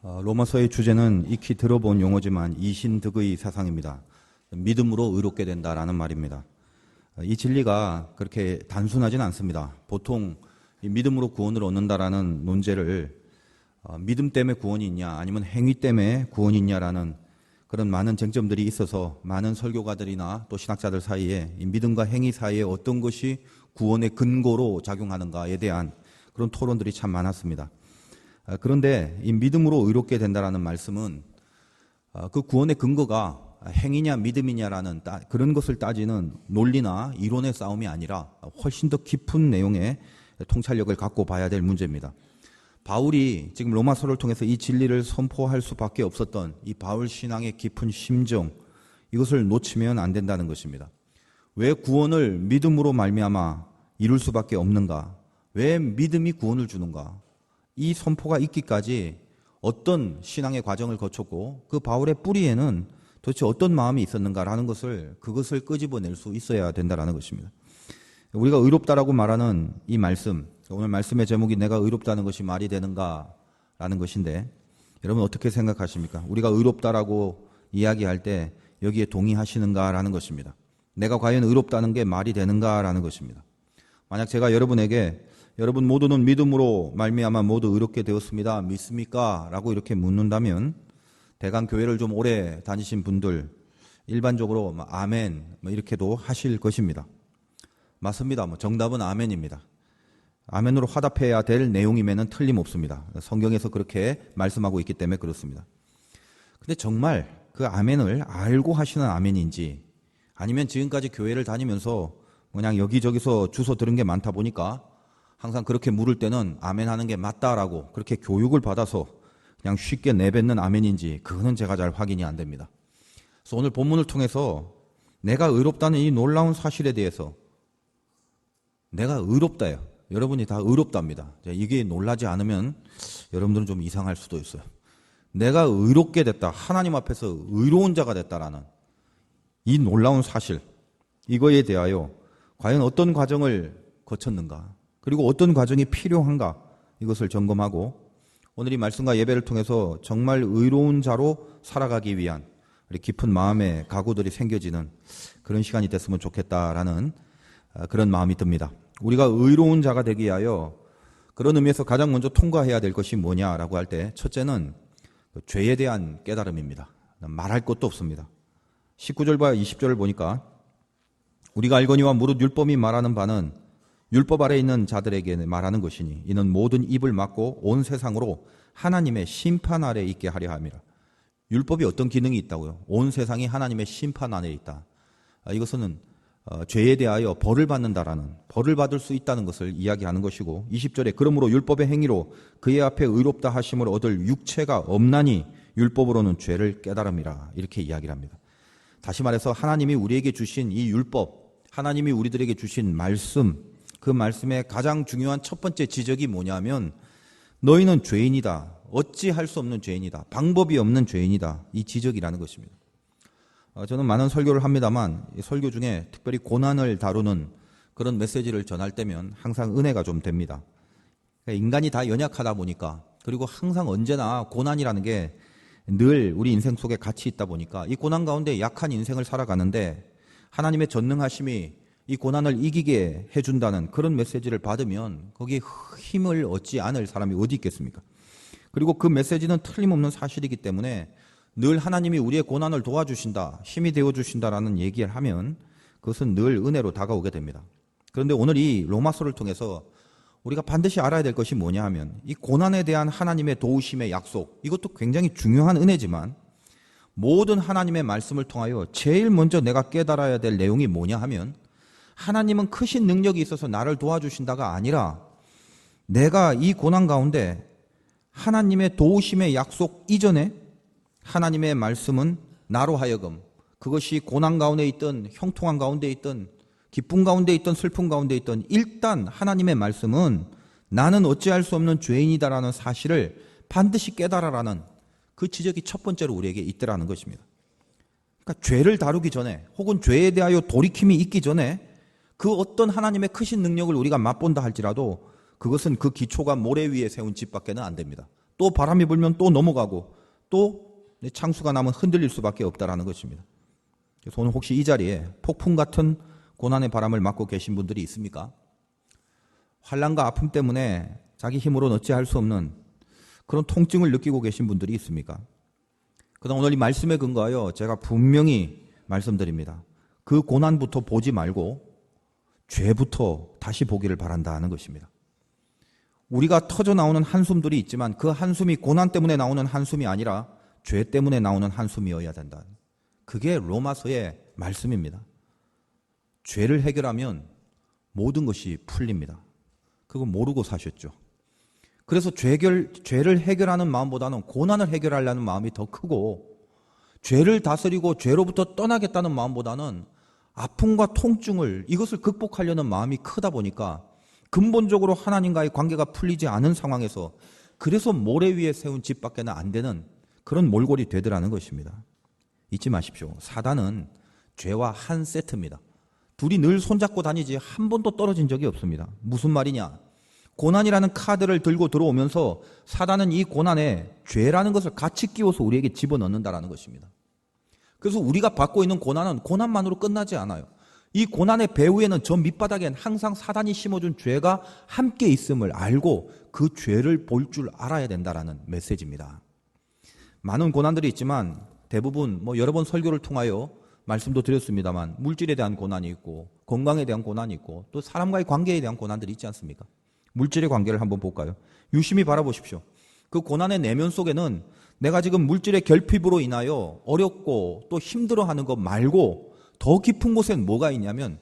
로마서의 주제는 익히 들어본 용어지만 이신득의 세상입니다. 믿음으로 의롭게 된다라는 말입니다. 이 진리가 그렇게 단순하진 않습니다. 보통 이 믿음으로 구원을 얻는다라는 논제를 믿음 때문에 구원이 있냐 아니면 행위 때문에 구원이 있냐라는 그런 많은 쟁점들이 있어서 많은 설교가들이나 또 신학자들 사이에 이 믿음과 행위 사이에 어떤 것이 구원의 근거로 작용하는가에 대한 그런 토론들이 참 많았습니다. 그런데 이 믿음으로 의롭게 된다라는 말씀은 그 구원의 근거가 행위냐 믿음이냐라는 그런 것을 따지는 논리나 이론의 싸움이 아니라 훨씬 더 깊은 내용의 통찰력을 갖고 봐야 될 문제입니다. 바울이 지금 로마서를 통해서 이 진리를 선포할 수밖에 없었던 이 바울 신앙의 깊은 심정, 이것을 놓치면 안 된다는 것입니다. 왜 구원을 믿음으로 말미암아 이룰 수밖에 없는가? 왜 믿음이 구원을 주는가? 이 선포가 있기까지 어떤 신앙의 과정을 거쳤고 그 바울의 뿌리에는 도대체 어떤 마음이 있었는가라는 것을 그것을 끄집어낼 수 있어야 된다는 것입니다. 우리가 의롭다라고 말하는 이 말씀, 오늘 말씀의 제목이 내가 의롭다는 것이 말이 되는가라는 것인데 여러분 어떻게 생각하십니까? 우리가 의롭다라고 이야기할 때 여기에 동의하시는가라는 것입니다. 내가 과연 의롭다는 게 말이 되는가라는 것입니다. 만약 제가 여러분에게 여러분 모두는 믿음으로 말미암아 모두 의롭게 되었습니다. 믿습니까? 라고 이렇게 묻는다면 대강 교회를 좀 오래 다니신 분들 일반적으로 아멘 이렇게도 하실 것입니다. 맞습니다. 정답은 아멘입니다. 아멘으로 화답해야 될 내용임에는 틀림없습니다. 성경에서 그렇게 말씀하고 있기 때문에 그렇습니다. 근데 정말 그 아멘을 알고 하시는 아멘인지 아니면 지금까지 교회를 다니면서 그냥 여기저기서 주워 들은 게 많다 보니까 항상 그렇게 물을 때는 아멘 하는 게 맞다라고 그렇게 교육을 받아서 그냥 쉽게 내뱉는 아멘인지 그거는 제가 잘 확인이 안 됩니다. 그래서 오늘 본문을 통해서 내가 의롭다는 이 놀라운 사실에 대해서 내가 의롭다요. 여러분이 다 의롭답니다. 이게 놀라지 않으면 여러분들은 좀 이상할 수도 있어요. 내가 의롭게 됐다. 하나님 앞에서 의로운 자가 됐다라는 이 놀라운 사실, 이거에 대하여 과연 어떤 과정을 거쳤는가, 그리고 어떤 과정이 필요한가, 이것을 점검하고 오늘 이 말씀과 예배를 통해서 정말 의로운 자로 살아가기 위한 우리 깊은 마음의 각오들이 생겨지는 그런 시간이 됐으면 좋겠다라는 그런 마음이 듭니다. 우리가 의로운 자가 되기 위하여 그런 의미에서 가장 먼저 통과해야 될 것이 뭐냐라고 할 때 첫째는 죄에 대한 깨달음입니다. 말할 것도 없습니다. 19절과 20절을 보니까 우리가 알거니와 무릇 율법이 말하는 바는 율법 아래 있는 자들에게 말하는 것이니 이는 모든 입을 막고 온 세상으로 하나님의 심판 아래 있게 하려 함이라. 율법이 어떤 기능이 있다고요? 온 세상이 하나님의 심판 아래 있다. 이것은 죄에 대하여 벌을 받는다라는, 벌을 받을 수 있다는 것을 이야기하는 것이고 20절에 그러므로 율법의 행위로 그의 앞에 의롭다 하심을 얻을 육체가 없나니 율법으로는 죄를 깨달음이라 이렇게 이야기를 합니다. 다시 말해서 하나님이 우리에게 주신 이 율법, 하나님이 우리들에게 주신 말씀, 그 말씀의 가장 중요한 첫 번째 지적이 뭐냐면 너희는 죄인이다. 어찌할 수 없는 죄인이다. 방법이 없는 죄인이다. 이 지적이라는 것입니다. 저는 많은 설교를 합니다만 설교 중에 특별히 고난을 다루는 그런 메시지를 전할 때면 항상 은혜가 좀 됩니다. 인간이 다 연약하다 보니까 그리고 항상 언제나 고난이라는 게 늘 우리 인생 속에 같이 있다 보니까 이 고난 가운데 약한 인생을 살아가는데 하나님의 전능하심이 이 고난을 이기게 해준다는 그런 메시지를 받으면 거기에 힘을 얻지 않을 사람이 어디 있겠습니까? 그리고 그 메시지는 틀림없는 사실이기 때문에 늘 하나님이 우리의 고난을 도와주신다, 힘이 되어주신다라는 얘기를 하면 그것은 늘 은혜로 다가오게 됩니다. 그런데 오늘 이 로마서를 통해서 우리가 반드시 알아야 될 것이 뭐냐 하면 이 고난에 대한 하나님의 도우심의 약속, 이것도 굉장히 중요한 은혜지만 모든 하나님의 말씀을 통하여 제일 먼저 내가 깨달아야 될 내용이 뭐냐 하면 하나님은 크신 능력이 있어서 나를 도와주신다가 아니라 내가 이 고난 가운데 하나님의 도우심의 약속 이전에 하나님의 말씀은 나로 하여금 그것이 고난 가운데 있든 형통한 가운데 있든 기쁨 가운데 있든 슬픔 가운데 있든 일단 하나님의 말씀은 나는 어찌할 수 없는 죄인이다라는 사실을 반드시 깨달아라는 그 지적이 첫 번째로 우리에게 있더라는 것입니다. 그러니까 죄를 다루기 전에 혹은 죄에 대하여 돌이킴이 있기 전에 그 어떤 하나님의 크신 능력을 우리가 맛본다 할지라도 그것은 그 기초가 모래 위에 세운 집밖에는 안 됩니다. 또 바람이 불면 또 넘어가고 또 창수가 나면 흔들릴 수밖에 없다라는 것입니다. 그래서 오늘 혹시 이 자리에 폭풍 같은 고난의 바람을 맞고 계신 분들이 있습니까? 환난과 아픔 때문에 자기 힘으로는 어찌할 수 없는 그런 통증을 느끼고 계신 분들이 있습니까? 그러나 오늘 이 말씀에 근거하여 제가 분명히 말씀드립니다. 그 고난부터 보지 말고 죄부터 다시 보기를 바란다는 것입니다. 우리가 터져 나오는 한숨들이 있지만 그 한숨이 고난 때문에 나오는 한숨이 아니라 죄 때문에 나오는 한숨이어야 된다. 그게 로마서의 말씀입니다. 죄를 해결하면 모든 것이 풀립니다. 그거 모르고 사셨죠. 그래서 죄를 해결하는 마음보다는 고난을 해결하려는 마음이 더 크고, 죄를 다스리고 죄로부터 떠나겠다는 마음보다는 아픔과 통증을, 이것을 극복하려는 마음이 크다 보니까 근본적으로 하나님과의 관계가 풀리지 않은 상황에서 그래서 모래 위에 세운 집밖에는 안 되는 그런 몰골이 되더라는 것입니다. 잊지 마십시오. 사단은 죄와 한 세트입니다. 둘이 늘 손잡고 다니지 한 번도 떨어진 적이 없습니다. 무슨 말이냐? 고난이라는 카드를 들고 들어오면서 사단은 이 고난에 죄라는 것을 같이 끼워서 우리에게 집어넣는다라는 것입니다. 그래서 우리가 받고 있는 고난은 고난만으로 끝나지 않아요. 이 고난의 배후에는 저 밑바닥엔 항상 사단이 심어준 죄가 함께 있음을 알고 그 죄를 볼 줄 알아야 된다라는 메시지입니다. 많은 고난들이 있지만 대부분 여러 번 설교를 통하여 말씀도 드렸습니다만 물질에 대한 고난이 있고 건강에 대한 고난이 있고 또 사람과의 관계에 대한 고난들이 있지 않습니까? 물질의 관계를 한번 볼까요? 유심히 바라보십시오. 그 고난의 내면 속에는 내가 지금 물질의 결핍으로 인하여 어렵고 또 힘들어하는 것 말고 더 깊은 곳엔 뭐가 있냐면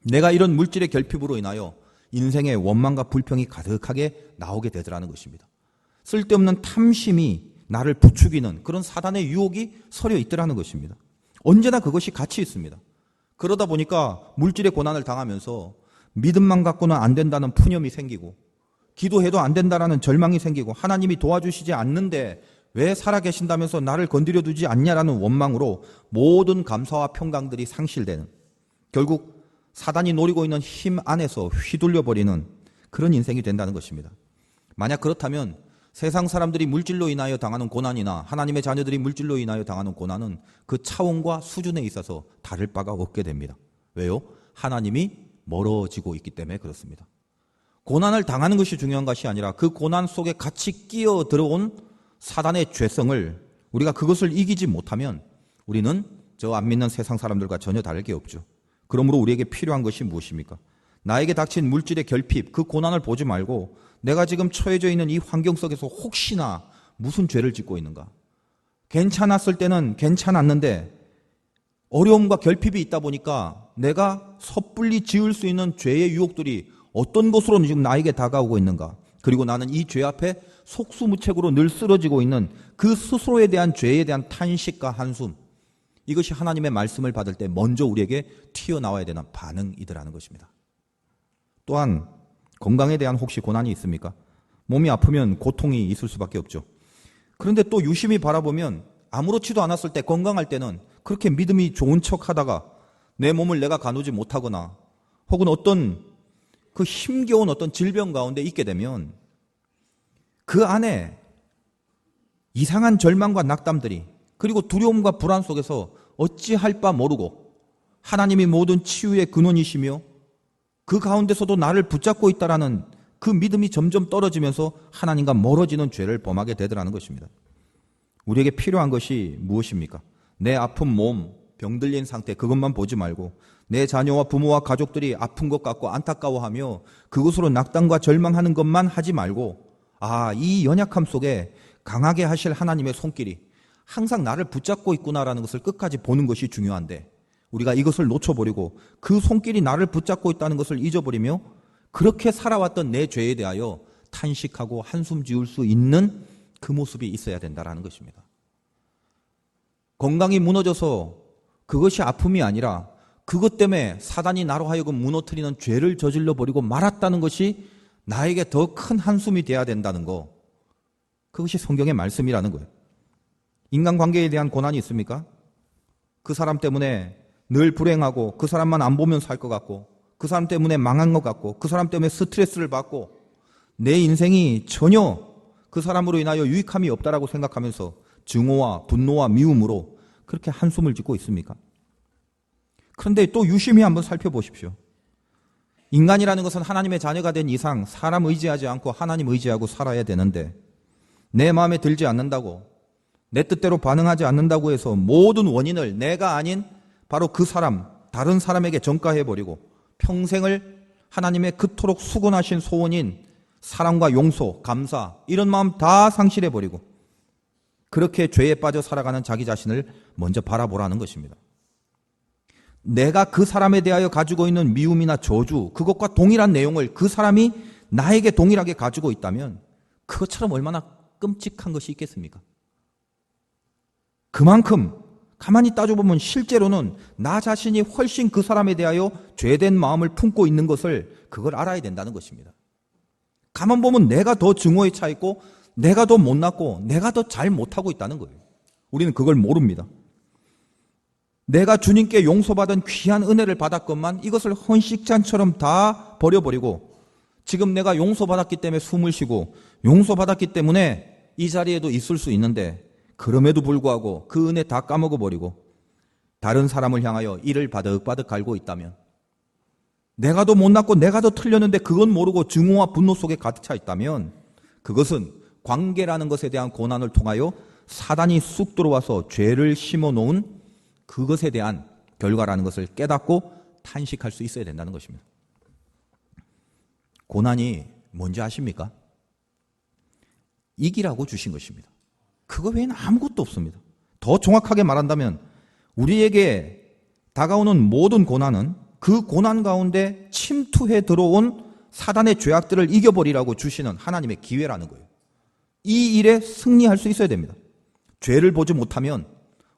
내가 이런 물질의 결핍으로 인하여 인생의 원망과 불평이 가득하게 나오게 되더라는 것입니다. 쓸데없는 탐심이 나를 부추기는 그런 사단의 유혹이 서려 있더라는 것입니다. 언제나 그것이 같이 있습니다. 그러다 보니까 물질의 고난을 당하면서 믿음만 갖고는 안 된다는 푸념이 생기고 기도해도 안 된다라는 절망이 생기고 하나님이 도와주시지 않는데 왜 살아계신다면서 나를 건드려 두지 않냐라는 원망으로 모든 감사와 평강들이 상실되는, 결국 사단이 노리고 있는 힘 안에서 휘둘려 버리는 그런 인생이 된다는 것입니다. 만약 그렇다면 세상 사람들이 물질로 인하여 당하는 고난이나 하나님의 자녀들이 물질로 인하여 당하는 고난은 그 차원과 수준에 있어서 다를 바가 없게 됩니다. 왜요? 하나님이 멀어지고 있기 때문에 그렇습니다. 고난을 당하는 것이 중요한 것이 아니라 그 고난 속에 같이 끼어 들어온 사단의 죄성을 우리가 그것을 이기지 못하면 우리는 저 안 믿는 세상 사람들과 전혀 다를 게 없죠. 그러므로 우리에게 필요한 것이 무엇입니까? 나에게 닥친 물질의 결핍, 그 고난을 보지 말고 내가 지금 처해져 있는 이 환경 속에서 혹시나 무슨 죄를 짓고 있는가? 괜찮았을 때는 괜찮았는데 어려움과 결핍이 있다 보니까 내가 섣불리 지을 수 있는 죄의 유혹들이 어떤 것으로 지금 나에게 다가오고 있는가? 그리고 나는 이 죄 앞에 속수무책으로 늘 쓰러지고 있는 그 스스로에 대한 죄에 대한 탄식과 한숨, 이것이 하나님의 말씀을 받을 때 먼저 우리에게 튀어나와야 되는 반응이더라는 것입니다. 또한 건강에 대한 혹시 고난이 있습니까? 몸이 아프면 고통이 있을 수밖에 없죠. 그런데 또 유심히 바라보면 아무렇지도 않았을 때, 건강할 때는 그렇게 믿음이 좋은 척 하다가 내 몸을 내가 가누지 못하거나 혹은 어떤 그 힘겨운 어떤 질병 가운데 있게 되면 그 안에 이상한 절망과 낙담들이, 그리고 두려움과 불안 속에서 어찌할 바 모르고 하나님이 모든 치유의 근원이시며 그 가운데서도 나를 붙잡고 있다라는 그 믿음이 점점 떨어지면서 하나님과 멀어지는 죄를 범하게 되더라는 것입니다. 우리에게 필요한 것이 무엇입니까? 내 아픈 몸, 병들린 상태, 그것만 보지 말고 내 자녀와 부모와 가족들이 아픈 것 같고 안타까워하며 그것으로 낙담과 절망하는 것만 하지 말고, 이 연약함 속에 강하게 하실 하나님의 손길이 항상 나를 붙잡고 있구나라는 것을 끝까지 보는 것이 중요한데, 우리가 이것을 놓쳐버리고 그 손길이 나를 붙잡고 있다는 것을 잊어버리며 그렇게 살아왔던 내 죄에 대하여 탄식하고 한숨 지을 수 있는 그 모습이 있어야 된다는 것입니다. 건강이 무너져서 그것이 아픔이 아니라 그것 때문에 사단이 나로 하여금 무너뜨리는 죄를 저질러 버리고 말았다는 것이 나에게 더 큰 한숨이 돼야 된다는 거, 그것이 성경의 말씀이라는 거예요. 인간관계에 대한 고난이 있습니까? 그 사람 때문에 늘 불행하고 그 사람만 안 보면 살 것 같고 그 사람 때문에 망한 것 같고 그 사람 때문에 스트레스를 받고 내 인생이 전혀 그 사람으로 인하여 유익함이 없다라고 생각하면서 증오와 분노와 미움으로 그렇게 한숨을 짓고 있습니까? 그런데 또 유심히 한번 살펴보십시오. 인간이라는 것은 하나님의 자녀가 된 이상 사람 의지하지 않고 하나님 의지하고 살아야 되는데 내 마음에 들지 않는다고, 내 뜻대로 반응하지 않는다고 해서 모든 원인을 내가 아닌 바로 그 사람, 다른 사람에게 전가해버리고 평생을 하나님의 그토록 수고하신 소원인 사랑과 용서, 감사 이런 마음 다 상실해버리고 그렇게 죄에 빠져 살아가는 자기 자신을 먼저 바라보라는 것입니다. 내가 그 사람에 대하여 가지고 있는 미움이나 저주, 그것과 동일한 내용을 그 사람이 나에게 동일하게 가지고 있다면 그것처럼 얼마나 끔찍한 것이 있겠습니까? 그만큼 가만히 따져보면 실제로는 나 자신이 훨씬 그 사람에 대하여 죄된 마음을 품고 있는 것을 그걸 알아야 된다는 것입니다. 가만 보면 내가 더 증오에 차 있고 내가 더 못났고 내가 더 잘 못하고 있다는 거예요. 우리는 그걸 모릅니다. 내가 주님께 용서받은 귀한 은혜를 받았건만 이것을 헌식잔처럼 다 버려버리고 지금 내가 용서받았기 때문에 숨을 쉬고 용서받았기 때문에 이 자리에도 있을 수 있는데 그럼에도 불구하고 그 은혜 다 까먹어버리고 다른 사람을 향하여 이를 바득바득 갈고 있다면 내가 더 못났고 내가 더 틀렸는데 그건 모르고 증오와 분노 속에 가득 차 있다면 그것은 관계라는 것에 대한 고난을 통하여 사단이 쑥 들어와서 죄를 심어놓은 그것에 대한 결과라는 것을 깨닫고 탄식할 수 있어야 된다는 것입니다. 고난이 뭔지 아십니까? 이기라고 주신 것입니다. 그거 외에는 아무것도 없습니다. 더 정확하게 말한다면 우리에게 다가오는 모든 고난은 그 고난 가운데 침투해 들어온 사단의 죄악들을 이겨버리라고 주시는 하나님의 기회라는 거예요. 이 일에 승리할 수 있어야 됩니다. 죄를 보지 못하면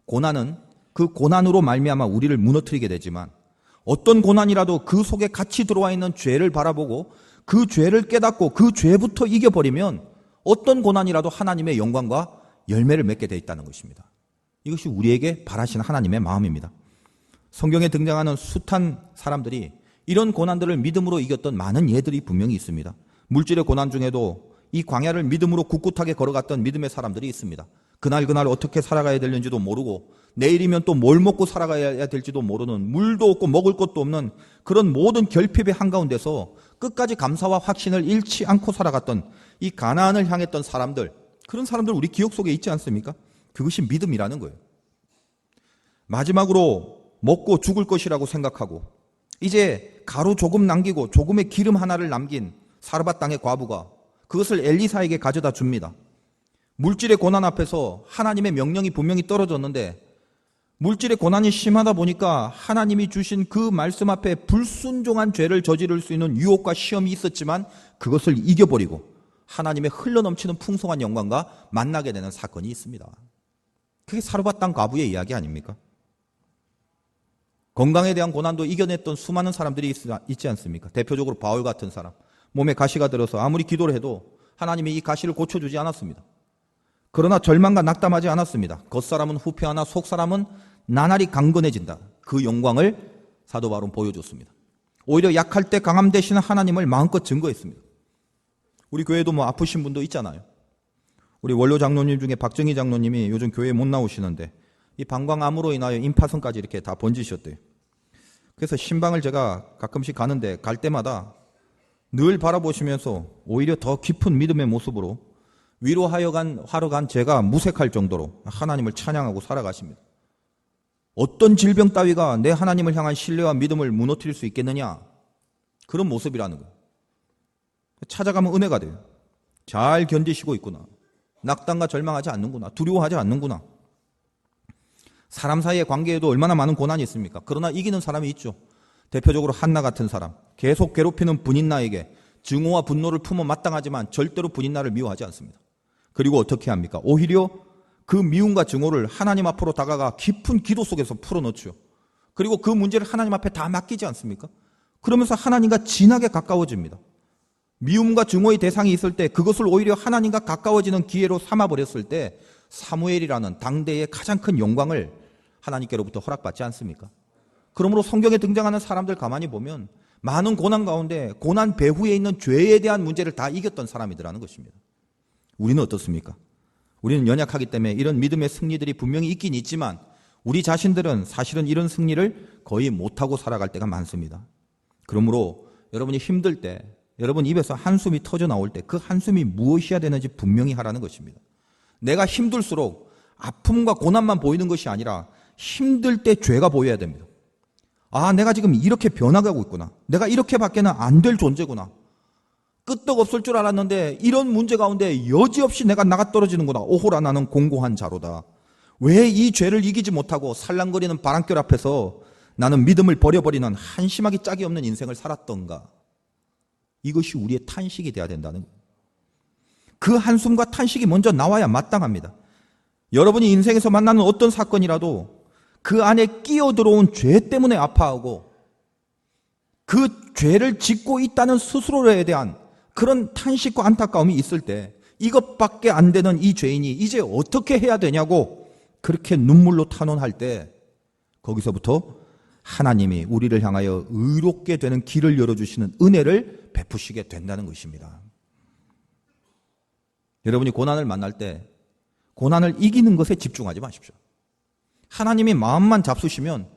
고난은 그 고난으로 말미암아 우리를 무너뜨리게 되지만 어떤 고난이라도 그 속에 같이 들어와 있는 죄를 바라보고 그 죄를 깨닫고 그 죄부터 이겨버리면 어떤 고난이라도 하나님의 영광과 열매를 맺게 되어 있다는 것입니다. 이것이 우리에게 바라시는 하나님의 마음입니다. 성경에 등장하는 숱한 사람들이 이런 고난들을 믿음으로 이겼던 많은 예들이 분명히 있습니다. 물질의 고난 중에도 이 광야를 믿음으로 꿋꿋하게 걸어갔던 믿음의 사람들이 있습니다. 그날 어떻게 살아가야 되는지도 모르고 내일이면 또 뭘 먹고 살아가야 될지도 모르는 물도 없고 먹을 것도 없는 그런 모든 결핍의 한가운데서 끝까지 감사와 확신을 잃지 않고 살아갔던 이 가나안을 향했던 사람들, 그런 사람들 우리 기억 속에 있지 않습니까? 그것이 믿음이라는 거예요. 마지막으로 먹고 죽을 것이라고 생각하고 이제 가루 조금 남기고 조금의 기름 하나를 남긴 사르밧 땅의 과부가 그것을 엘리사에게 가져다 줍니다. 물질의 고난 앞에서 하나님의 명령이 분명히 떨어졌는데 물질의 고난이 심하다 보니까 하나님이 주신 그 말씀 앞에 불순종한 죄를 저지를 수 있는 유혹과 시험이 있었지만 그것을 이겨버리고 하나님의 흘러넘치는 풍성한 영광과 만나게 되는 사건이 있습니다. 그게 사르밧 땅 과부의 이야기 아닙니까? 건강에 대한 고난도 이겨냈던 수많은 사람들이 있지 않습니까? 대표적으로 바울 같은 사람. 몸에 가시가 들어서 아무리 기도를 해도 하나님이 이 가시를 고쳐주지 않았습니다. 그러나 절망과 낙담하지 않았습니다. 겉사람은 후패하나 속사람은 나날이 강건해진다. 그 영광을 사도 바울은 보여줬습니다. 오히려 약할 때 강함 되시는 하나님을 마음껏 증거했습니다. 우리 교회도 뭐 아프신 분도 있잖아요. 우리 원로 장로님 중에 박정희 장로님이 요즘 교회에 못 나오시는데 이 방광암으로 인하여 임파선까지 이렇게 다 번지셨대요. 그래서 신방을 제가 가끔씩 가는데 갈 때마다 늘 바라보시면서 오히려 더 깊은 믿음의 모습으로 위로하러 간 제가 무색할 정도로 하나님을 찬양하고 살아가십니다. 어떤 질병 따위가 내 하나님을 향한 신뢰와 믿음을 무너뜨릴 수 있겠느냐? 그런 모습이라는 거예요. 찾아가면 은혜가 돼요. 잘 견디시고 있구나. 낙담과 절망하지 않는구나. 두려워하지 않는구나. 사람 사이의 관계에도 얼마나 많은 고난이 있습니까? 그러나 이기는 사람이 있죠. 대표적으로 한나 같은 사람. 계속 괴롭히는 분인나에게 증오와 분노를 품어 마땅하지만 절대로 분인나를 미워하지 않습니다. 그리고 어떻게 합니까? 오히려 그 미움과 증오를 하나님 앞으로 다가가 깊은 기도 속에서 풀어놓죠. 그리고 그 문제를 하나님 앞에 다 맡기지 않습니까? 그러면서 하나님과 진하게 가까워집니다. 미움과 증오의 대상이 있을 때 그것을 오히려 하나님과 가까워지는 기회로 삼아버렸을 때 사무엘이라는 당대의 가장 큰 영광을 하나님께로부터 허락받지 않습니까? 그러므로 성경에 등장하는 사람들 가만히 보면 많은 고난 가운데 고난 배후에 있는 죄에 대한 문제를 다 이겼던 사람이더라는 것입니다. 우리는 어떻습니까? 우리는 연약하기 때문에 이런 믿음의 승리들이 분명히 있긴 있지만 우리 자신들은 사실은 이런 승리를 거의 못하고 살아갈 때가 많습니다. 그러므로 여러분이 힘들 때, 여러분 입에서 한숨이 터져 나올 때 그 한숨이 무엇이어야 되는지 분명히 하라는 것입니다. 내가 힘들수록 아픔과 고난만 보이는 것이 아니라 힘들 때 죄가 보여야 됩니다. 아, 내가 지금 이렇게 변화가고 있구나. 내가 이렇게밖에는 안 될 존재구나. 끄떡없을 줄 알았는데 이런 문제 가운데 여지없이 내가 나가 떨어지는구나. 오호라 나는 공고한 자로다. 왜 이 죄를 이기지 못하고 살랑거리는 바람결 앞에서 나는 믿음을 버려버리는 한심하기 짝이 없는 인생을 살았던가. 이것이 우리의 탄식이 돼야 된다는 거예요. 그 한숨과 탄식이 먼저 나와야 마땅합니다. 여러분이 인생에서 만나는 어떤 사건이라도 그 안에 끼어들어온 죄 때문에 아파하고 그 죄를 짓고 있다는 스스로에 대한 그런 탄식과 안타까움이 있을 때 이것밖에 안 되는 이 죄인이 이제 어떻게 해야 되냐고 그렇게 눈물로 탄원할 때 거기서부터 하나님이 우리를 향하여 의롭게 되는 길을 열어주시는 은혜를 베푸시게 된다는 것입니다. 여러분이 고난을 만날 때 고난을 이기는 것에 집중하지 마십시오. 하나님이 마음만 잡수시면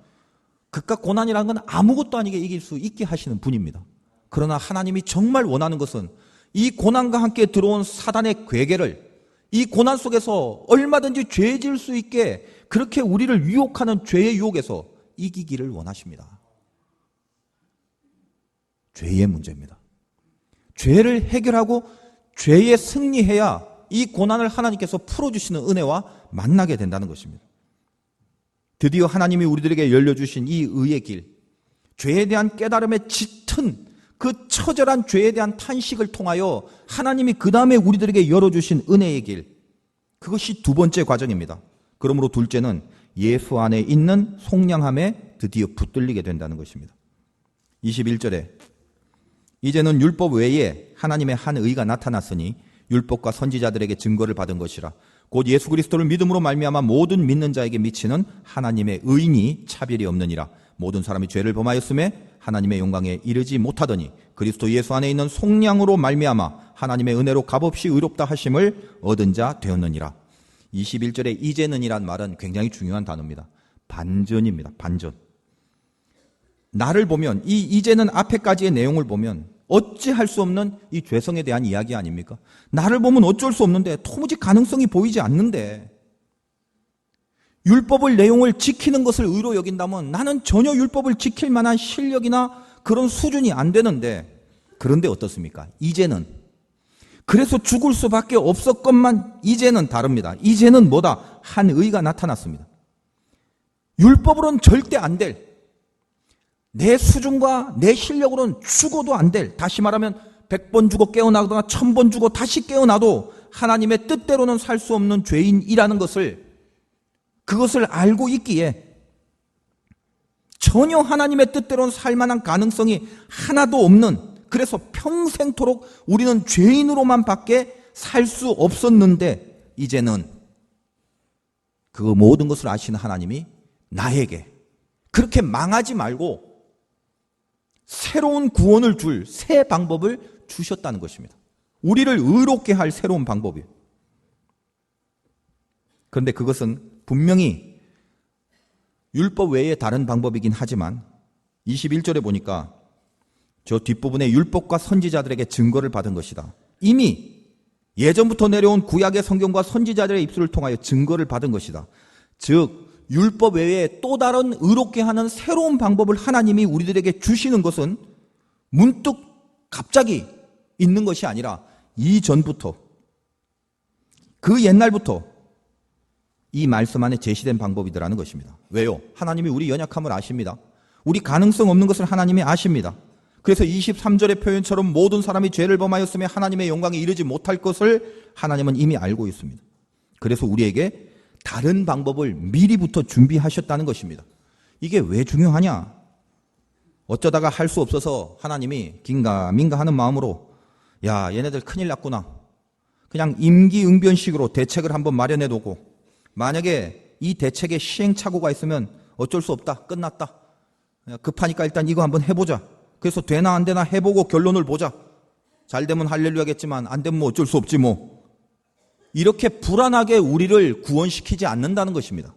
그깟 고난이라는 건 아무것도 아니게 이길 수 있게 하시는 분입니다. 그러나 하나님이 정말 원하는 것은 이 고난과 함께 들어온 사단의 괴계를 이 고난 속에서 얼마든지 죄 지을 수 있게 그렇게 우리를 유혹하는 죄의 유혹에서 이기기를 원하십니다. 죄의 문제입니다. 죄를 해결하고 죄에 승리해야 이 고난을 하나님께서 풀어주시는 은혜와 만나게 된다는 것입니다. 드디어 하나님이 우리들에게 열려주신 이 의의 길, 죄에 대한 깨달음에 짙은 그 처절한 죄에 대한 탄식을 통하여 하나님이 그 다음에 우리들에게 열어주신 은혜의 길, 그것이 두 번째 과정입니다. 그러므로 둘째는 예수 안에 있는 속량함에 드디어 붙들리게 된다는 것입니다. 21절에 이제는 율법 외에 하나님의 한 의가 나타났으니 율법과 선지자들에게 증거를 받은 것이라. 곧 예수 그리스도를 믿음으로 말미암아 모든 믿는 자에게 미치는 하나님의 의인이 차별이 없느니라. 모든 사람이 죄를 범하였음에 하나님의 영광에 이르지 못하더니 그리스도 예수 안에 있는 속량으로 말미암아 하나님의 은혜로 값없이 의롭다 하심을 얻은 자 되었느니라. 21절에 이제는이란 말은 굉장히 중요한 단어입니다. 반전입니다. 반전. 나를 보면 이 이제는 앞에까지의 내용을 보면 어찌할 수 없는 이 죄성에 대한 이야기 아닙니까? 나를 보면 어쩔 수 없는데 도무지 가능성이 보이지 않는데 율법을 내용을 지키는 것을 의로 여긴다면 나는 전혀 율법을 지킬 만한 실력이나 그런 수준이 안 되는데 그런데 어떻습니까? 이제는 그래서 죽을 수밖에 없었건만 이제는 다릅니다. 이제는 뭐다? 한 의가 나타났습니다. 율법으로는 절대 안 될 내 수준과 내 실력으로는 죽어도 안 될, 다시 말하면 100번 죽어 깨어나거나 1000번 죽어 다시 깨어나도 하나님의 뜻대로는 살 수 없는 죄인이라는 것을 그것을 알고 있기에 전혀 하나님의 뜻대로는 살 만한 가능성이 하나도 없는, 그래서 평생토록 우리는 죄인으로만 밖에 살 수 없었는데 이제는 그 모든 것을 아시는 하나님이 나에게 그렇게 망하지 말고 새로운 구원을 줄 새 방법을 주셨다는 것입니다. 우리를 의롭게 할 새로운 방법이에요. 그런데 그것은 분명히 율법 외에 다른 방법이긴 하지만 21절에 보니까 저 뒷부분에 율법과 선지자들에게 증거를 받은 것이다. 이미 예전부터 내려온 구약의 성경과 선지자들의 입술을 통하여 증거를 받은 것이다. 즉 율법 외에 또 다른 의롭게 하는 새로운 방법을 하나님이 우리들에게 주시는 것은 문득 갑자기 있는 것이 아니라 이전부터 그 옛날부터 이 말씀 안에 제시된 방법이더라는 것입니다. 왜요? 하나님이 우리 연약함을 아십니다. 우리 가능성 없는 것을 하나님이 아십니다. 그래서 23절의 표현처럼 모든 사람이 죄를 범하였으며 하나님의 영광에 이르지 못할 것을 하나님은 이미 알고 있습니다. 그래서 우리에게 다른 방법을 미리부터 준비하셨다는 것입니다. 이게 왜 중요하냐? 어쩌다가 할 수 없어서 하나님이 긴가민가 하는 마음으로 야, 얘네들 큰일 났구나. 그냥 임기응변식으로 대책을 한번 마련해 놓고 만약에 이 대책에 시행착오가 있으면 어쩔 수 없다. 끝났다. 급하니까 일단 이거 한번 해보자. 그래서 되나 안 되나 해보고 결론을 보자. 잘 되면 할렐루야겠지만 안 되면 뭐 어쩔 수 없지 뭐. 이렇게 불안하게 우리를 구원시키지 않는다는 것입니다.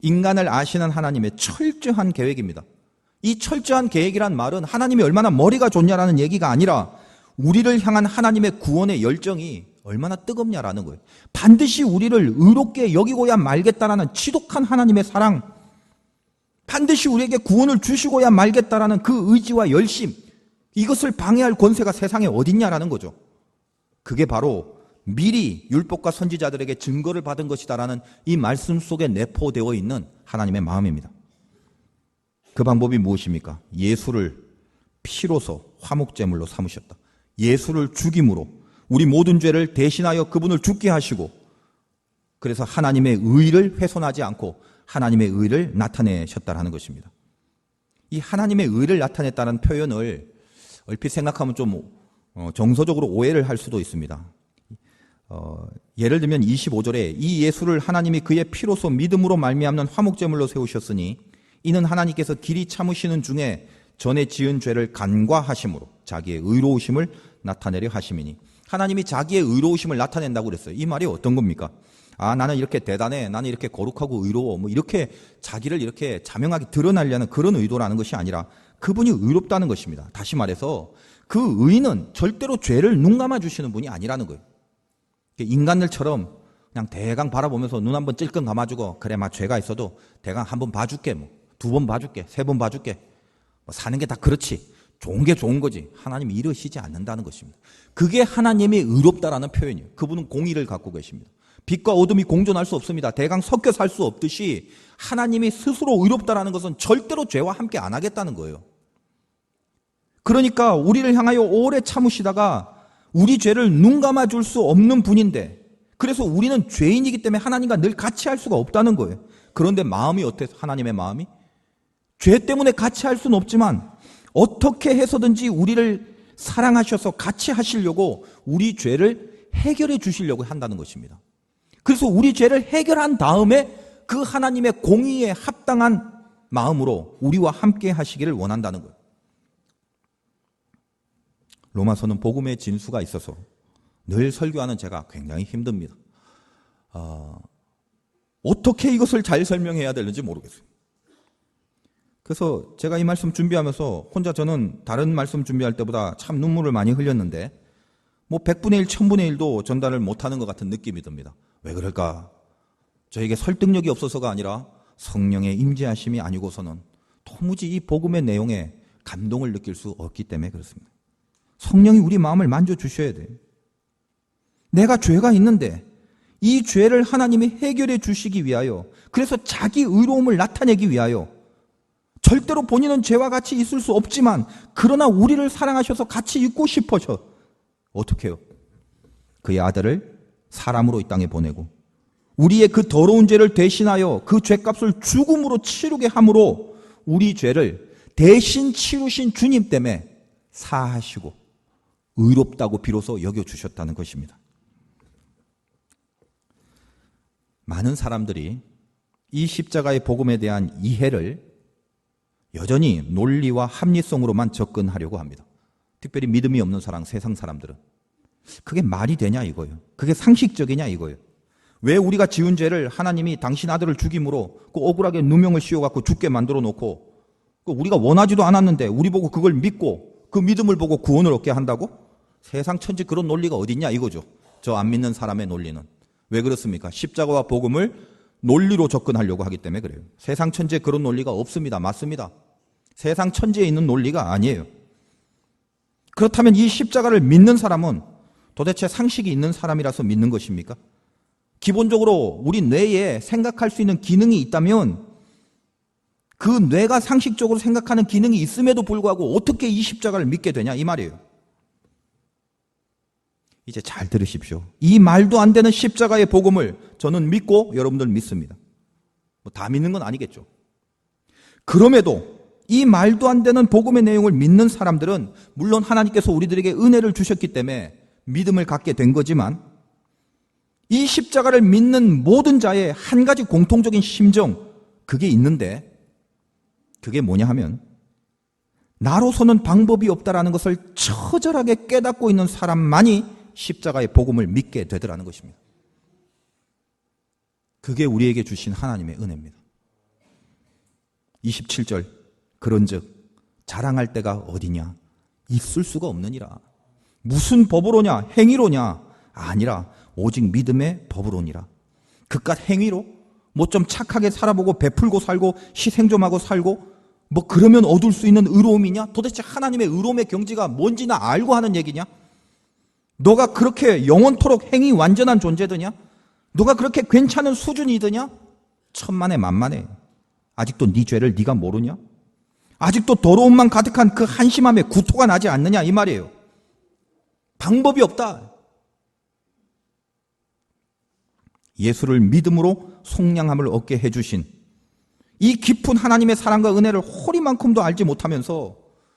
인간을 아시는 하나님의 철저한 계획입니다. 이 철저한 계획이란 말은 하나님이 얼마나 머리가 좋냐라는 얘기가 아니라 우리를 향한 하나님의 구원의 열정이 얼마나 뜨겁냐라는 거예요. 반드시 우리를 의롭게 여기고야 말겠다라는 지독한 하나님의 사랑, 반드시 우리에게 구원을 주시고야 말겠다라는 그 의지와 열심, 이것을 방해할 권세가 세상에 어딨냐라는 거죠. 그게 바로 미리 율법과 선지자들에게 증거를 받은 것이다라는 이 말씀 속에 내포되어 있는 하나님의 마음입니다. 그 방법이 무엇입니까? 예수를 피로서 화목제물로 삼으셨다. 예수를 죽임으로 우리 모든 죄를 대신하여 그분을 죽게 하시고, 그래서 하나님의 의를 훼손하지 않고 하나님의 의를 나타내셨다라는 것입니다. 이 하나님의 의를 나타냈다는 표현을 얼핏 생각하면 좀 정서적으로 오해를 할 수도 있습니다. 예를 들면 25절에 이 예수를 하나님이 그의 피로서 믿음으로 말미암는 화목제물로 세우셨으니 이는 하나님께서 길이 참으시는 중에 전에 지은 죄를 간과하심으로 자기의 의로우심을 나타내려 하심이니, 하나님이 자기의 의로우심을 나타낸다고 그랬어요. 이 말이 어떤 겁니까? 아, 나는 이렇게 대단해, 나는 이렇게 거룩하고 의로워, 뭐 이렇게 자기를 이렇게 자명하게 드러내려는 그런 의도라는 것이 아니라 그분이 의롭다는 것입니다. 다시 말해서 그 의는 절대로 죄를 눈 감아 주시는 분이 아니라는 거예요. 인간들처럼 그냥 대강 바라보면서 눈 한번 찔끔 감아주고, 그래, 막 죄가 있어도 대강 한 번 봐줄게, 뭐 두 번 봐줄게, 세 번 봐줄게, 뭐 사는 게 다 그렇지, 좋은 게 좋은 거지. 하나님이 이러시지 않는다는 것입니다. 그게 하나님이 의롭다라는 표현이에요. 그분은 공의를 갖고 계십니다. 빛과 어둠이 공존할 수 없습니다. 대강 섞여 살 수 없듯이 하나님이 스스로 의롭다라는 것은 절대로 죄와 함께 안 하겠다는 거예요. 그러니까 우리를 향하여 오래 참으시다가 우리 죄를 눈 감아 줄 수 없는 분인데, 그래서 우리는 죄인이기 때문에 하나님과 늘 같이 할 수가 없다는 거예요. 그런데 마음이 어때서? 하나님의 마음이 죄 때문에 같이 할 수는 없지만 어떻게 해서든지 우리를 사랑하셔서 같이 하시려고 우리 죄를 해결해 주시려고 한다는 것입니다. 그래서 우리 죄를 해결한 다음에 그 하나님의 공의에 합당한 마음으로 우리와 함께 하시기를 원한다는 거예요. 로마서는 복음의 진수가 있어서 늘 설교하는 제가 굉장히 힘듭니다. 어떻게 이것을 잘 설명해야 되는지 모르겠어요. 그래서 제가 이 말씀 준비하면서 혼자 저는 다른 말씀 준비할 때보다 참 눈물을 많이 흘렸는데, 뭐 100분의 1, 1000분의 1도 전달을 못하는 것 같은 느낌이 듭니다. 왜 그럴까? 저에게 설득력이 없어서가 아니라 성령의 임재하심이 아니고서는 도무지 이 복음의 내용에 감동을 느낄 수 없기 때문에 그렇습니다. 성령이 우리 마음을 만져주셔야 돼요. 내가 죄가 있는데 이 죄를 하나님이 해결해 주시기 위하여, 그래서 자기 의로움을 나타내기 위하여, 절대로 본인은 죄와 같이 있을 수 없지만 그러나 우리를 사랑하셔서 같이 있고 싶어서 어떻게 해요? 그의 아들을 사람으로 이 땅에 보내고 우리의 그 더러운 죄를 대신하여 그 죄값을 죽음으로 치르게 함으로 우리 죄를 대신 치르신 주님 때문에 사하시고 의롭다고 비로소 여겨주셨다는 것입니다. 많은 사람들이 이 십자가의 복음에 대한 이해를 여전히 논리와 합리성으로만 접근하려고 합니다. 특별히 믿음이 없는 사람, 세상 사람들은. 그게 말이 되냐 이거예요. 그게 상식적이냐 이거예요. 왜 우리가 지은 죄를 하나님이 당신 아들을 죽임으로 그 억울하게 누명을 씌워갖고 죽게 만들어 놓고, 우리가 원하지도 않았는데 우리 보고 그걸 믿고 그 믿음을 보고 구원을 얻게 한다고? 세상 천지 그런 논리가 어딨냐 이거죠. 저 안 믿는 사람의 논리는. 왜 그렇습니까? 십자가와 복음을 논리로 접근하려고 하기 때문에 그래요. 세상 천지에 그런 논리가 없습니다. 맞습니다. 세상 천지에 있는 논리가 아니에요. 그렇다면 이 십자가를 믿는 사람은 도대체 상식이 있는 사람이라서 믿는 것입니까? 기본적으로 우리 뇌에 생각할 수 있는 기능이 있다면 그 뇌가 상식적으로 생각하는 기능이 있음에도 불구하고 어떻게 이 십자가를 믿게 되냐 이 말이에요. 이제 잘 들으십시오. 이 말도 안 되는 십자가의 복음을 저는 믿고 여러분들 믿습니다. 뭐 다 믿는 건 아니겠죠. 그럼에도 이 말도 안 되는 복음의 내용을 믿는 사람들은 물론 하나님께서 우리들에게 은혜를 주셨기 때문에 믿음을 갖게 된 거지만, 이 십자가를 믿는 모든 자의 한 가지 공통적인 심정, 그게 있는데, 그게 뭐냐 하면 나로서는 방법이 없다라는 것을 처절하게 깨닫고 있는 사람만이 십자가의 복음을 믿게 되더라는 것입니다. 그게 우리에게 주신 하나님의 은혜입니다. 27절 그런즉 자랑할 데가 어디냐? 있을 수가 없느니라. 무슨 법으로냐? 행위로냐? 아니라 오직 믿음의 법으로니라. 그깟 행위로 뭐 좀 착하게 살아보고 베풀고 살고 희생 좀 하고 살고 뭐 그러면 얻을 수 있는 의로움이냐? 도대체 하나님의 의로움의 경지가 뭔지나 알고 하는 얘기냐? 너가 그렇게 영원토록 행위 완전한 존재더냐? 너가 그렇게 괜찮은 수준이더냐? 천만에 만만해. 아직도 네 죄를 네가 모르냐? 아직도 더러움만 가득한 그 한심함에 구토가 나지 않느냐 이 말이에요. 방법이 없다. 예수를 믿음으로 속량함을 얻게 해주신 이 깊은 하나님의 사랑과 은혜를 호리만큼도 알지 못하면서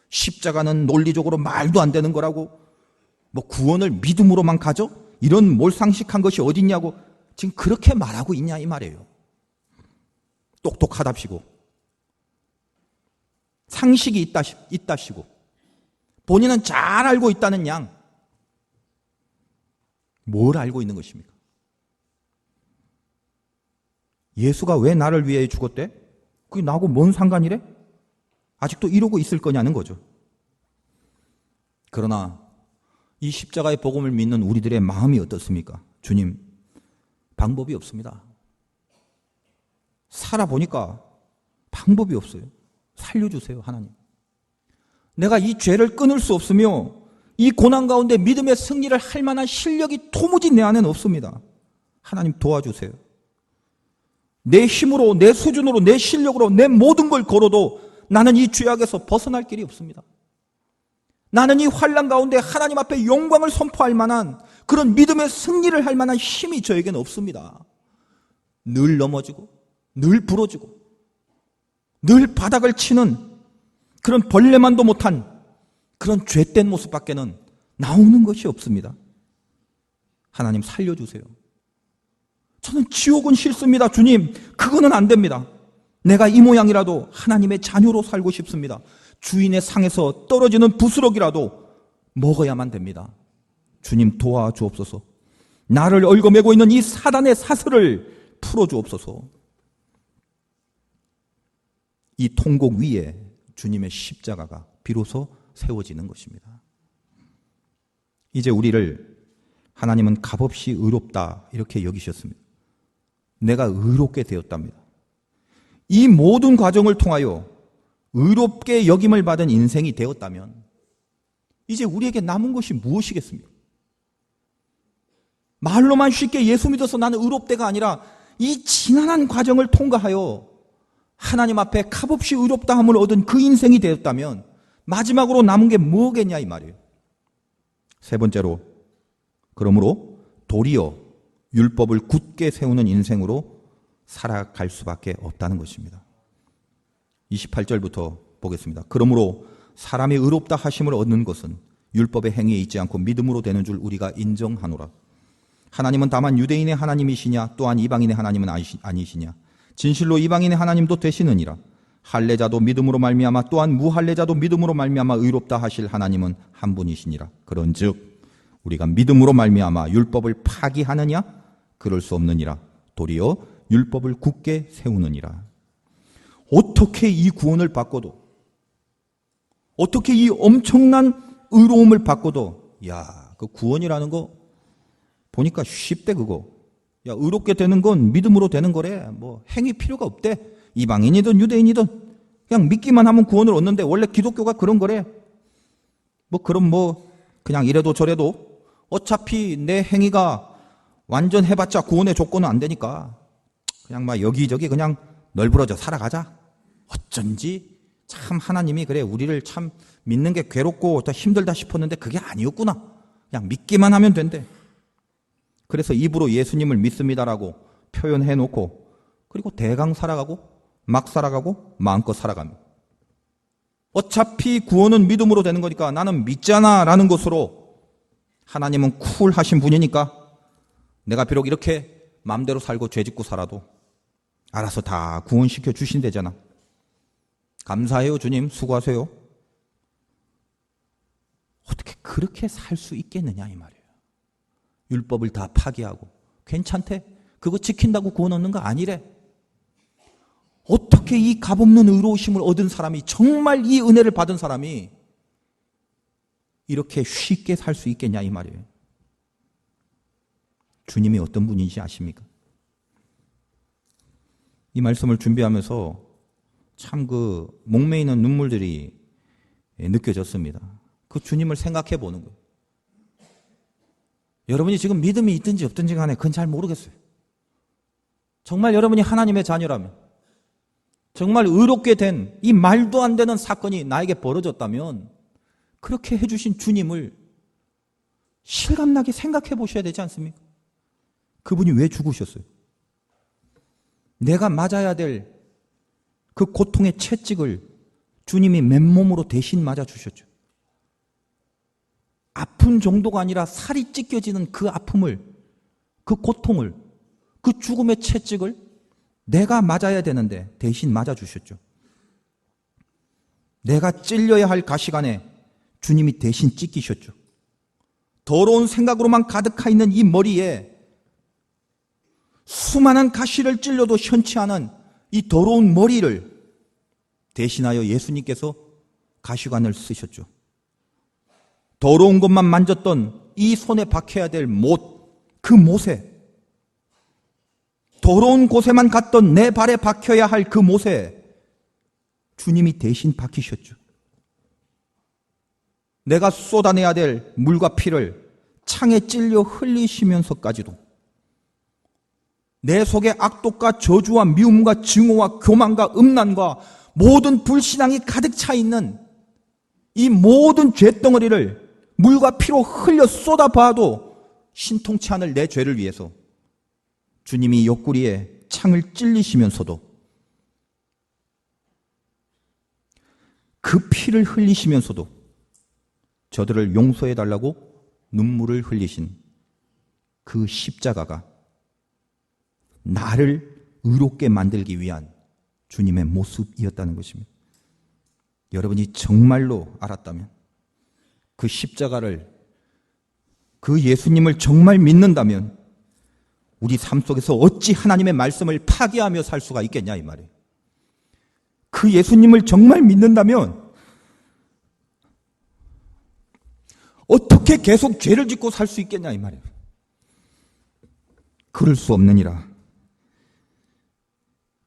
십자가는 논리적으로 말도 안 되는 거라고 뭐 구원을 믿음으로만 가져? 이런 몰상식한 것이 어딨냐고 지금 그렇게 말하고 있냐 이 말이에요. 똑똑하답시고 상식이 있다시고 본인은 잘 알고 있다는 양 뭘 알고 있는 것입니까? 예수가 왜 나를 위해 죽었대? 그게 나하고 뭔 상관이래? 아직도 이러고 있을 거냐는 거죠. 그러나 이 십자가의 복음을 믿는 우리들의 마음이 어떻습니까? 주님, 방법이 없습니다. 살아보니까 방법이 없어요. 살려주세요, 하나님. 내가 이 죄를 끊을 수 없으며 이 고난 가운데 믿음의 승리를 할 만한 실력이 도무지 내 안에는 없습니다. 하나님 도와주세요. 내 힘으로, 내 수준으로, 내 실력으로 내 모든 걸 걸어도 나는 이 죄악에서 벗어날 길이 없습니다. 나는 이 환난 가운데 하나님 앞에 영광을 선포할 만한 그런 믿음의 승리를 할 만한 힘이 저에게는 없습니다. 늘 넘어지고 늘 부러지고 늘 바닥을 치는 그런 벌레만도 못한 그런 죄된 모습밖에는 나오는 것이 없습니다. 하나님 살려주세요. 저는 지옥은 싫습니다. 주님, 그거는 안 됩니다. 내가 이 모양이라도 하나님의 자녀로 살고 싶습니다. 주인의 상에서 떨어지는 부스러기라도 먹어야만 됩니다. 주님 도와주옵소서. 나를 얽어매고 있는 이 사단의 사슬을 풀어주옵소서. 이 통곡 위에 주님의 십자가가 비로소 세워지는 것입니다. 이제 우리를 하나님은 값없이 의롭다 이렇게 여기셨습니다. 내가 의롭게 되었답니다. 이 모든 과정을 통하여 의롭게 여김을 받은 인생이 되었다면 이제 우리에게 남은 것이 무엇이겠습니까? 말로만 쉽게 예수 믿어서 나는 의롭대가 아니라 이 지난한 과정을 통과하여 하나님 앞에 값없이 의롭다함을 얻은 그 인생이 되었다면 마지막으로 남은 게 뭐겠냐 이 말이에요. 세 번째로 그러므로 도리어 율법을 굳게 세우는 인생으로 살아갈 수밖에 없다는 것입니다. 28절부터 보겠습니다. 그러므로 사람이 의롭다 하심을 얻는 것은 율법의 행위에 있지 않고 믿음으로 되는 줄 우리가 인정하노라. 하나님은 다만 유대인의 하나님이시냐 또한 이방인의 하나님은 아니시냐. 진실로 이방인의 하나님도 되시느니라. 할례자도 믿음으로 말미암아 또한 무할례자도 믿음으로 말미암아 의롭다 하실 하나님은 한 분이시니라. 그런즉 우리가 믿음으로 말미암아 율법을 파기하느냐? 그럴 수 없느니라. 도리어 율법을 굳게 세우느니라. 어떻게 이 구원을 받고도 어떻게 이 엄청난 의로움을 받고도 그 구원이라는 거 보니까 쉽대 그거. 의롭게 되는 건 믿음으로 되는 거래. 뭐 행위 필요가 없대. 이방인이든 유대인이든 그냥 믿기만 하면 구원을 얻는데 원래 기독교가 그런 거래. 그럼 그냥 이래도 저래도 어차피 내 행위가 완전 해봤자 구원의 조건은 안 되니까 그냥 여기저기 그냥 널브러져 살아가자. 어쩐지 참 하나님이 그래 우리를 참 믿는 게 괴롭고 더 힘들다 싶었는데 그게 아니었구나. 그냥 믿기만 하면 된대. 그래서 입으로 예수님을 믿습니다라고 표현해놓고 그리고 대강 살아가고 막 살아가고 마음껏 살아갑니다. 어차피 구원은 믿음으로 되는 거니까 나는 믿잖아 라는 것으로 하나님은 쿨하신 분이니까 내가 비록 이렇게 마음대로 살고 죄짓고 살아도 알아서 다 구원시켜 주신대잖아. 감사해요 주님, 수고하세요. 어떻게 그렇게 살 수 있겠느냐 이 말이에요. 율법을 다 파기하고. 괜찮대. 그거 지킨다고 구원 얻는 거 아니래. 어떻게 이 값없는 의로우심을 얻은 사람이, 정말 이 은혜를 받은 사람이 이렇게 쉽게 살 수 있겠냐 이 말이에요. 주님이 어떤 분인지 아십니까? 이 말씀을 준비하면서 참 그 목매이는 눈물들이 느껴졌습니다. 그 주님을 생각해 보는 거예요. 여러분이 지금 믿음이 있든지 없든지 간에 그건 잘 모르겠어요. 정말 여러분이 하나님의 자녀라면, 정말 의롭게 된 이 말도 안 되는 사건이 나에게 벌어졌다면 그렇게 해주신 주님을 실감나게 생각해 보셔야 되지 않습니까? 그분이 왜 죽으셨어요? 내가 맞아야 될 그 고통의 채찍을 주님이 맨몸으로 대신 맞아주셨죠. 아픈 정도가 아니라 살이 찢겨지는 그 아픔을, 그 고통을, 그 죽음의 채찍을 내가 맞아야 되는데 대신 맞아주셨죠. 내가 찔려야 할 가시관에 주님이 대신 찢기셨죠. 더러운 생각으로만 가득하 있는 이 머리에 수많은 가시를 찔려도 현치 않은 이 더러운 머리를 대신하여 예수님께서 가시관을 쓰셨죠. 더러운 것만 만졌던 이 손에 박혀야 될 못, 그 못에, 더러운 곳에만 갔던 내 발에 박혀야 할 그 못에 주님이 대신 박히셨죠. 내가 쏟아내야 될 물과 피를 창에 찔려 흘리시면서까지도 내 속에 악독과 저주와 미움과 증오와 교만과 음란과 모든 불신앙이 가득 차 있는 이 모든 죄덩어리를 물과 피로 흘려 쏟아봐도 신통치 않을 내 죄를 위해서 주님이 옆구리에 창을 찔리시면서도 그 피를 흘리시면서도 저들을 용서해달라고 눈물을 흘리신 그 십자가가 나를 의롭게 만들기 위한 주님의 모습이었다는 것입니다. 여러분이 정말로 알았다면, 그 십자가를, 그 예수님을 정말 믿는다면 우리 삶 속에서 어찌 하나님의 말씀을 파괴하며 살 수가 있겠냐 이 말이에요. 그 예수님을 정말 믿는다면 어떻게 계속 죄를 짓고 살 수 있겠냐 이 말이에요. 그럴 수 없느니라.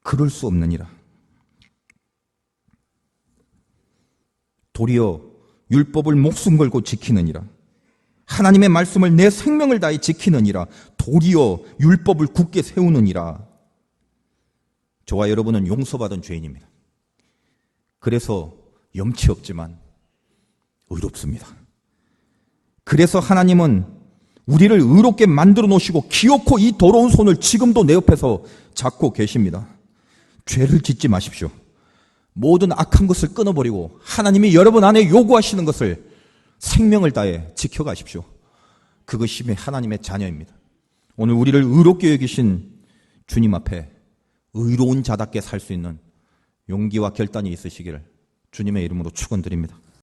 그럴 수 없느니라. 도리어 율법을 목숨 걸고 지키느니라. 하나님의 말씀을 내 생명을 다해 지키느니라. 도리어 율법을 굳게 세우느니라. 저와 여러분은 용서받은 죄인입니다. 그래서 염치 없지만 의롭습니다. 그래서 하나님은 우리를 의롭게 만들어 놓으시고 기어코 이 더러운 손을 지금도 내 옆에서 잡고 계십니다. 죄를 짓지 마십시오. 모든 악한 것을 끊어버리고 하나님이 여러분 안에 요구하시는 것을 생명을 다해 지켜가십시오. 그것이 하나님의 자녀입니다. 오늘 우리를 의롭게 여기신 주님 앞에 의로운 자답게 살 수 있는 용기와 결단이 있으시기를 주님의 이름으로 축원드립니다.